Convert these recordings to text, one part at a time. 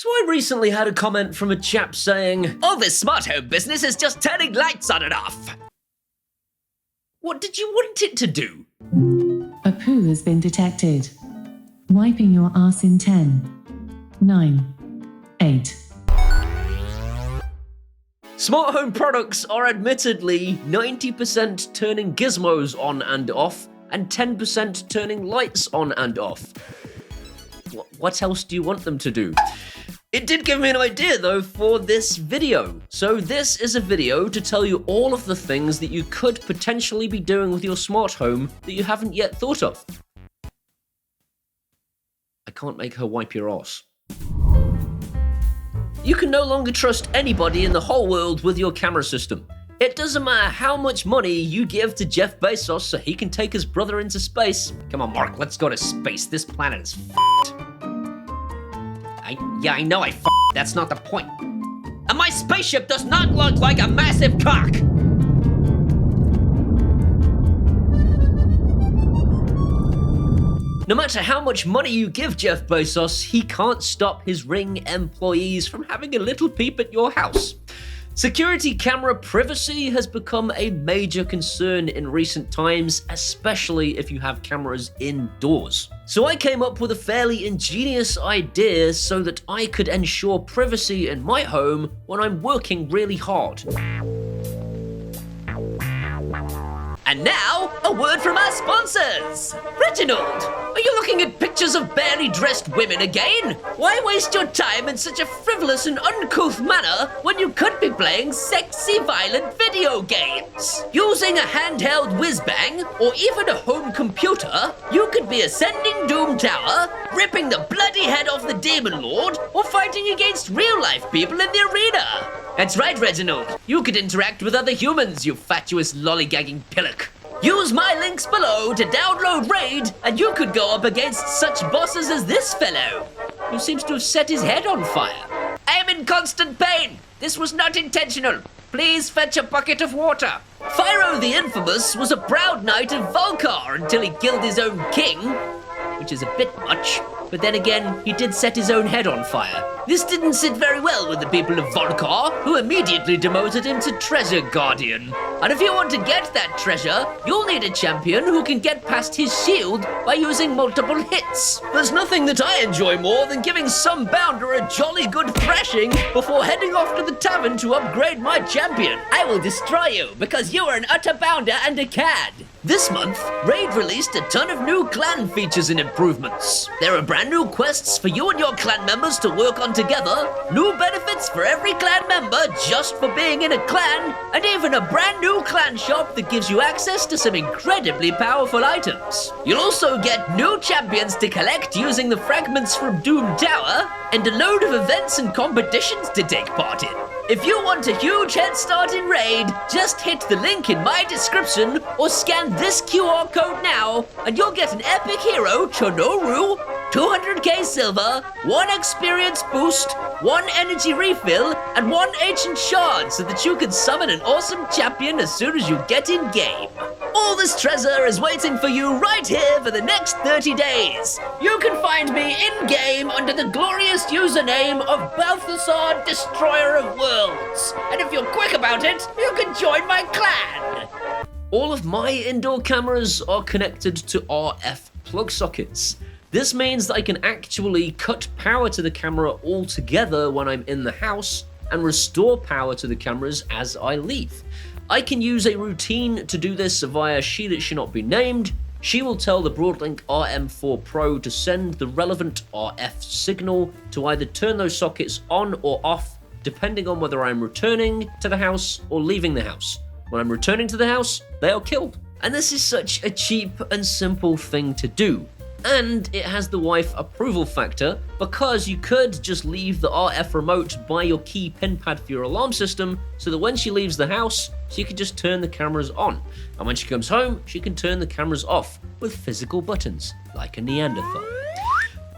So I recently had a comment from a chap saying, "All this smart home business is just turning lights on and off." what did you want it to do? A poo has been detected. Wiping your ass in 10, 9, 8. Smart home products are admittedly 90% turning gizmos on and off, and 10% turning lights on and off. What else do you want them to do? It did give me an idea though for this video. So this is a video to tell you all of the things that you could potentially be doing with your smart home that you haven't yet thought of. I can't make her wipe your ass. You can no longer trust anybody in the whole world with your camera system. It doesn't matter how much money you give to Jeff Bezos so he can take his brother into space. Come on, Mark, let's go to space. This planet is f***ed. I know I f***ed. That's not the point. And my spaceship does not look like a massive cock! No matter how much money you give Jeff Bezos, he can't stop his Ring employees from having a little peep at your house. Security camera privacy has become a major concern in recent times, especially if you have cameras indoors. So I came up with a fairly ingenious idea so that I could ensure privacy in my home when I'm working really hard. And now, a word from our sponsors! Reginald, are you looking at pictures of barely dressed women again? Why waste your time in such a frivolous and uncouth manner when you could be playing sexy, violent video games? Using a handheld whiz-bang, or even a home computer, you could be ascending Doom Tower, ripping the bloody head off the Demon Lord, or fighting against real-life people in the arena. That's right, Reginald. You could interact with other humans, you fatuous lollygagging pillock. Use my links below to download Raid, and you could go up against such bosses as this fellow, who seems to have set his head on fire. I'm in constant pain. This was not intentional. Please fetch a bucket of water. Pharaoh the Infamous was a proud knight of Volcar until he killed his own king, which is a bit much. But then again, he did set his own head on fire. This didn't sit very well with the people of Volcar, who immediately demoted him to Treasure Guardian. And if you want to get that treasure, you'll need a champion who can get past his shield by using multiple hits. There's nothing that I enjoy more than giving some bounder a jolly good thrashing before heading off to the tavern to upgrade my champion. I will destroy you because you are an utter bounder and a cad. This month, Raid released a ton of new clan features and improvements. There are brand new quests for you and your clan members to work on together, new benefits for every clan member just for being in a clan, and even a brand new clan shop that gives you access to some incredibly powerful items. You'll also get new champions to collect using the fragments from Doom Tower, and a load of events and competitions to take part in. If you want a huge head start in Raid, just hit the link in my description or scan this QR code now and you'll get an epic hero, Chonoru, 200k silver, 1 experience boost, 1 energy refill, and 1 ancient shard so that you can summon an awesome champion as soon as you get in game. All this treasure is waiting for you right here for the next 30 days. You can find me in-game under the glorious username of Balthasar, Destroyer of Worlds. And if you're quick about it, you can join my clan. All of my indoor cameras are connected to RF plug sockets. This means that I can actually cut power to the camera altogether when I'm in the house and restore power to the cameras as I leave. I can use a routine to do this via She That Should Not Be Named. She will tell the BROADLINK RM4 Pro to send the relevant RF signal to either turn those sockets on or off, depending on whether I'm returning to the house or leaving the house. When I'm returning to the house, they are killed. And this is such a cheap and simple thing to do. And it has the wife approval factor because you could just leave the RF remote by your key pin pad for your alarm system so that when she leaves the house, she can just turn the cameras on. And when she comes home, she can turn the cameras off with physical buttons, like a Neanderthal.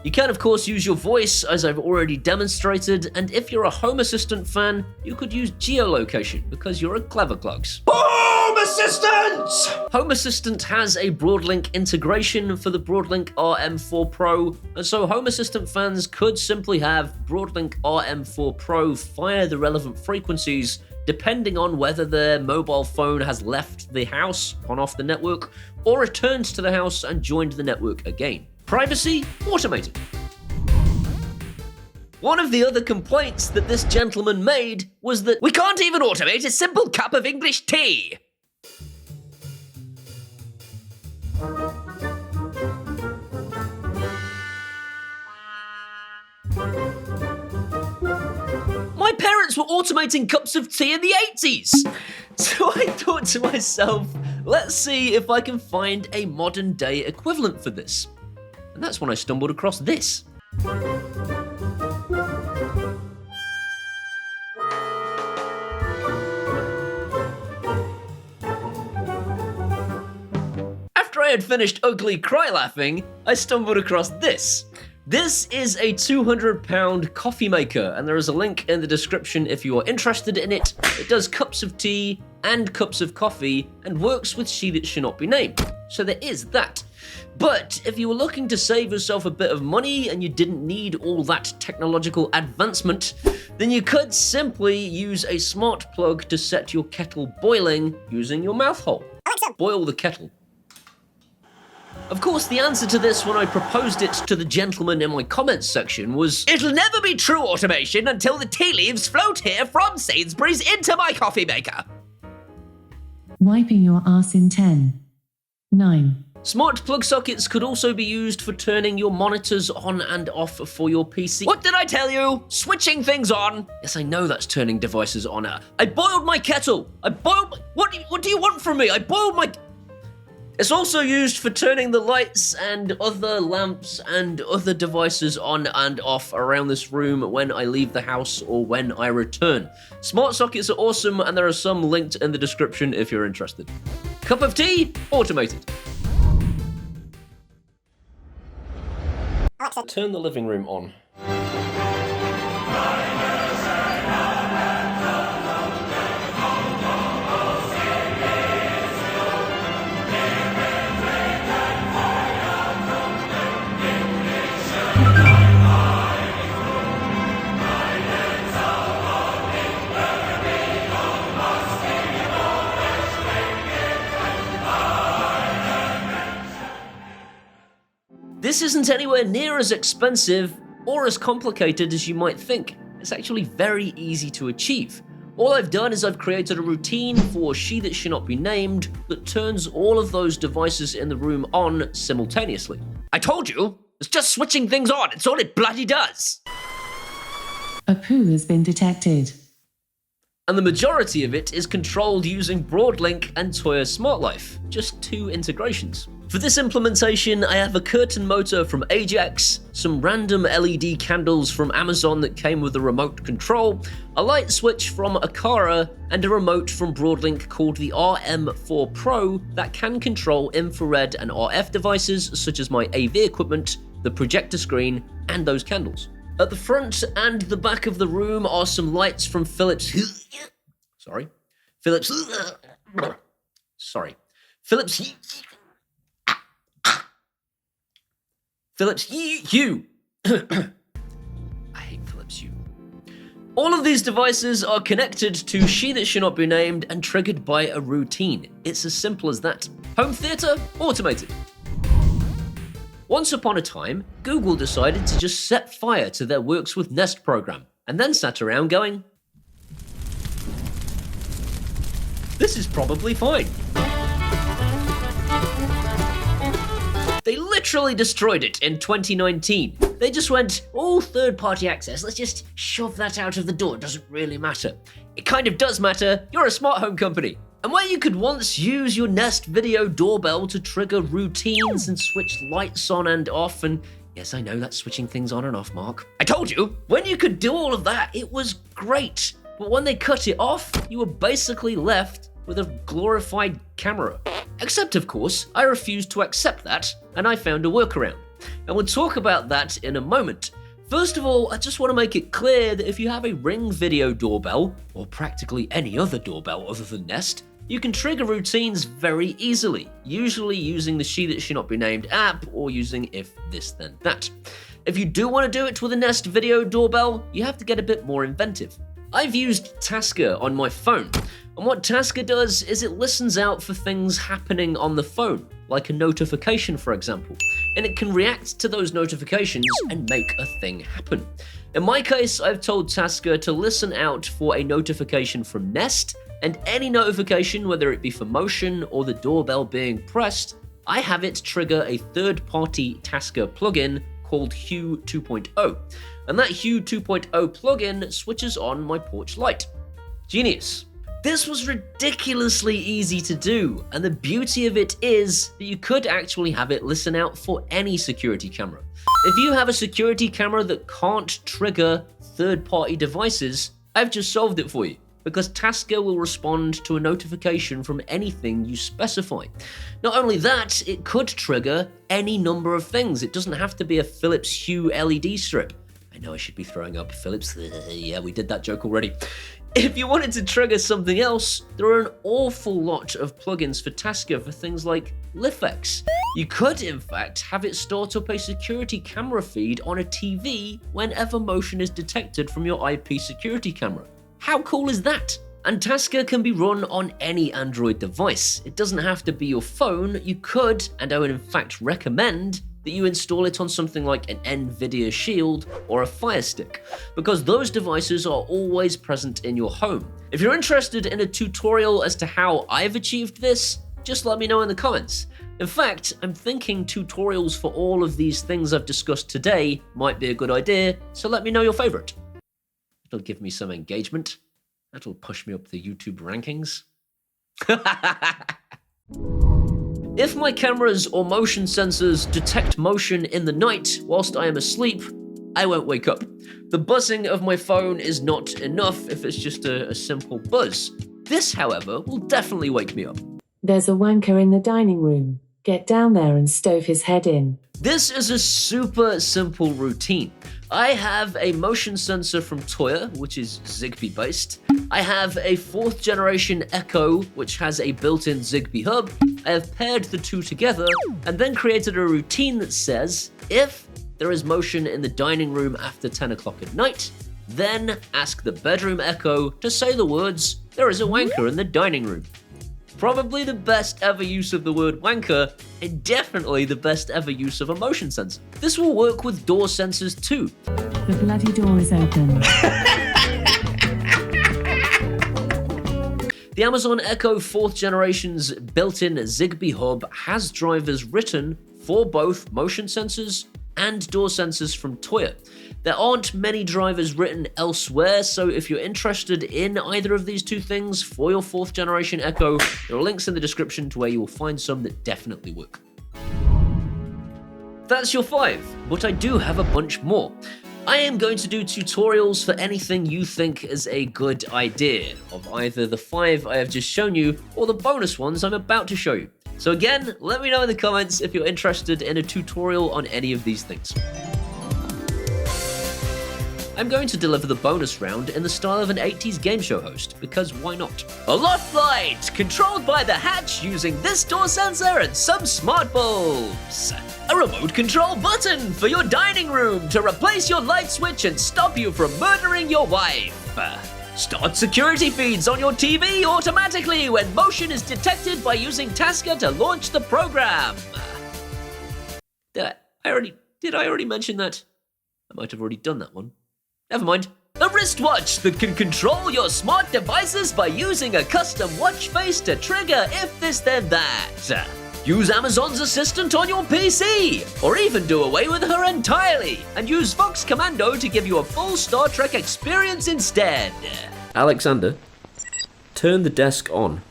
You can of course use your voice as I've already demonstrated, and if you're a Home Assistant fan, you could use geolocation because you're a clever clugs. Home Assistant! Home Assistant has a BROADLINK integration for the BROADLINK RM4 Pro, and so Home Assistant fans could simply have BROADLINK RM4 Pro fire the relevant frequencies depending on whether their mobile phone has left the house, gone off the network, or returned to the house and joined the network again. Privacy automated. One of the other complaints that this gentleman made was that We can't even automate a simple cup of English tea. my parents were automating cups of tea in the 80s. So I thought to myself, let's see if I can find a modern day equivalent for this. And that's when I stumbled across this. After I had finished ugly cry laughing, I stumbled across this. This is a 200-pound coffee maker, and there is a link in the description if you are interested in it. It does cups of tea and cups of coffee, and works with She That Should Not Be Named. So there is that. But if you were looking to save yourself a bit of money and you didn't need all that technological advancement, then you could simply use a smart plug to set your kettle boiling using your mouth hole. Alexa, boil the kettle. Of course, the answer to this when I proposed it to the gentleman in my comments section was, It'll never be true automation until the tea leaves float here from Sainsbury's into my coffee maker. Wiping your ass in 10, 9, smart plug sockets could also be used for turning your monitors on and off for your PC. What did I tell you? Switching things on. Yes, I know that's turning devices on. I boiled my kettle. What do you want from me? I boiled my... It's also used for turning the lights and other lamps and other devices on and off around this room when I leave the house or when I return. Smart sockets are awesome, and there are some linked in the description if you're interested. Cup of tea, automated. Alexa, turn the living room on. This isn't anywhere near as expensive or as complicated as you might think. It's actually very easy to achieve. All I've done is I've created a routine for She That Should Not Be Named that turns all of those devices in the room on simultaneously. I told you, it's just switching things on. It's all it bloody does. a poo has been detected. And the majority of it is controlled using BROADLINK and Toya SmartLife, just 2 integrations. For this implementation, I have a curtain motor from Ajax, some random LED candles from Amazon that came with a remote control, a light switch from Aqara, and a remote from BROADLINK called the RM4 Pro that can control infrared and RF devices such as my AV equipment, the projector screen, and those candles. At the front and the back of the room are some lights from Philips Hue. I hate Philips Hue. All of these devices are connected to She That Should Not Be Named and triggered by a routine. It's as simple as that. Home theater, automated. Once upon a time, Google decided to just set fire to their Works with Nest program, and then sat around going, this is probably fine. They literally destroyed it in 2019. They just went, oh, third-party access, let's just shove that out of the door, it doesn't really matter. It kind of does matter, you're a smart home company. And where you could once use your Nest video doorbell to trigger routines and switch lights on and off, and yes, I know that's switching things on and off, Mark. I told you, when you could do all of that, it was great. But when they cut it off, you were basically left with a glorified camera. Except, of course, I refused to accept that, and I found a workaround. And we'll talk about that in a moment. First of all, I just want to make it clear that if you have a Ring video doorbell, or practically any other doorbell other than Nest, You can trigger routines very easily, usually using the She That She Not Be Named app or using If This Then That. If you do want to do it with a Nest Video doorbell, you have to get a bit more inventive. I've used Tasker on my phone, and what Tasker does is it listens out for things happening on the phone, like a notification for example, and it can react to those notifications and make a thing happen. In my case, I've told Tasker to listen out for a notification from Nest, and any notification, whether it be for motion or the doorbell being pressed, I have it trigger a third-party Tasker plugin called Hue 2.0, and that Hue 2.0 plugin switches on my porch light. Genius. This was ridiculously easy to do, and the beauty of it is that you could actually have it listen out for any security camera. If you have a security camera that can't trigger third-party devices, I've just solved it for you, because Tasker will respond to a notification from anything you specify. Not only that, it could trigger any number of things. It doesn't have to be a Philips Hue LED strip. I know I should be throwing up Philips. Yeah, we did that joke already. If you wanted to trigger something else, there are an awful lot of plugins for Tasker for things like LifX. You could, in fact, have it start up a security camera feed on a TV whenever motion is detected from your IP security camera. How cool is that? And Tasker can be run on any Android device. It doesn't have to be your phone. You could, and I would in fact recommend, that you install it on something like an NVIDIA Shield or a Fire Stick, because those devices are always present in your home. If you're interested in a tutorial as to how I've achieved this, just let me know in the comments. In fact, I'm thinking tutorials for all of these things I've discussed today might be a good idea, so let me know your favorite. It'll give me some engagement. That'll push me up the YouTube rankings. If my cameras or motion sensors detect motion in the night whilst I am asleep, I won't wake up. The buzzing of my phone is not enough if it's just a simple buzz. This, however, will definitely wake me up. There's a wanker in the dining room. Get down there and stove his head in. This is a super simple routine. I have a motion sensor from Toya, which is Zigbee based. I have a 4th generation Echo, which has a built-in Zigbee hub. I have paired the two together and then created a routine that says, if there is motion in the dining room after 10 o'clock at night, then ask the bedroom Echo to say the words, "There is a wanker in the dining room." Probably the best ever use of the word wanker, and definitely the best ever use of a motion sensor. This will work with door sensors too. The bloody door is open. The Amazon Echo 4th generation's built-in Zigbee hub has drivers written for both motion sensors and door sensors from Toya. There aren't many drivers written elsewhere, so if you're interested in either of these two things for your 4th generation Echo, there are links in the description to where you will find some that definitely work. That's your 5, but I do have a bunch more. I am going to do tutorials for anything you think is a good idea, of either the 5 I have just shown you or the bonus ones I'm about to show you. So again, let me know in the comments if you're interested in a tutorial on any of these things. I'm going to deliver the bonus round in the style of an 80s game show host, because why not? A loft light, controlled by the hatch using this door sensor and some smart bulbs. A remote control button for your dining room to replace your light switch and stop you from murdering your wife. Start security feeds on your TV automatically when motion is detected by using Tasker to launch the program. Did I already mention that? I might have already done that one. Never mind. A wristwatch that can control your smart devices by using a custom watch face to trigger if this then that. Use Amazon's Assistant on your PC, or even do away with her entirely and use Fox Commando to give you a full Star Trek experience instead. Alexander, turn the desk on.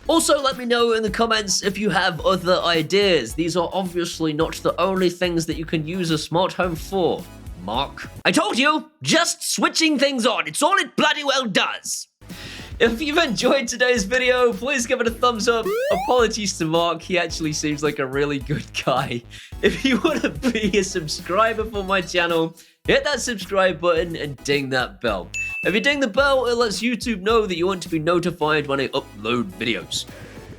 Also, let me know in the comments if you have other ideas. These are obviously not the only things that you can use a smart home for. Mark. I told you, just switching things on. It's all it bloody well does. If you've enjoyed today's video, please give it a thumbs up. Apologies to Mark, he actually seems like a really good guy. If you want to be a subscriber for my channel, hit that subscribe button and ding that bell. If you ding the bell, it lets YouTube know that you want to be notified when I upload videos.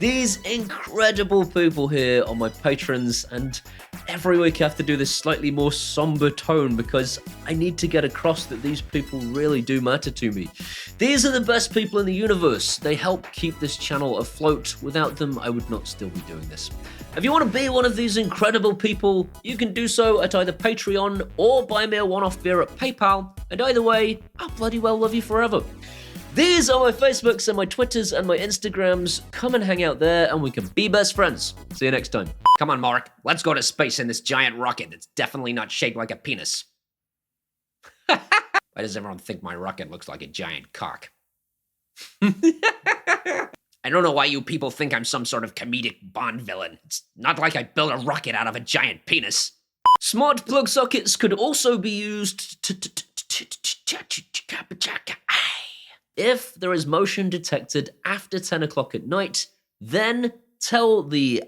These incredible people here are my patrons, and every week I have to do this slightly more somber tone because I need to get across that these people really do matter to me. These are the best people in the universe. They help keep this channel afloat. Without them, I would not still be doing this. If you want to be one of these incredible people, you can do so at either Patreon or buy me a one-off beer at PayPal, and either way, I'll bloody well love you forever. These are my Facebooks and my Twitters and my Instagrams. Come and hang out there and we can be best friends. See you next time. Come on, Mark. Let's go to space in this giant rocket that's definitely not shaped like a penis. Why does everyone think my rocket looks like a giant cock? I don't know why you people think I'm some sort of comedic Bond villain. It's not like I built a rocket out of a giant penis. Smart plug sockets could also be used to if there is motion detected after 10 o'clock at night, then tell the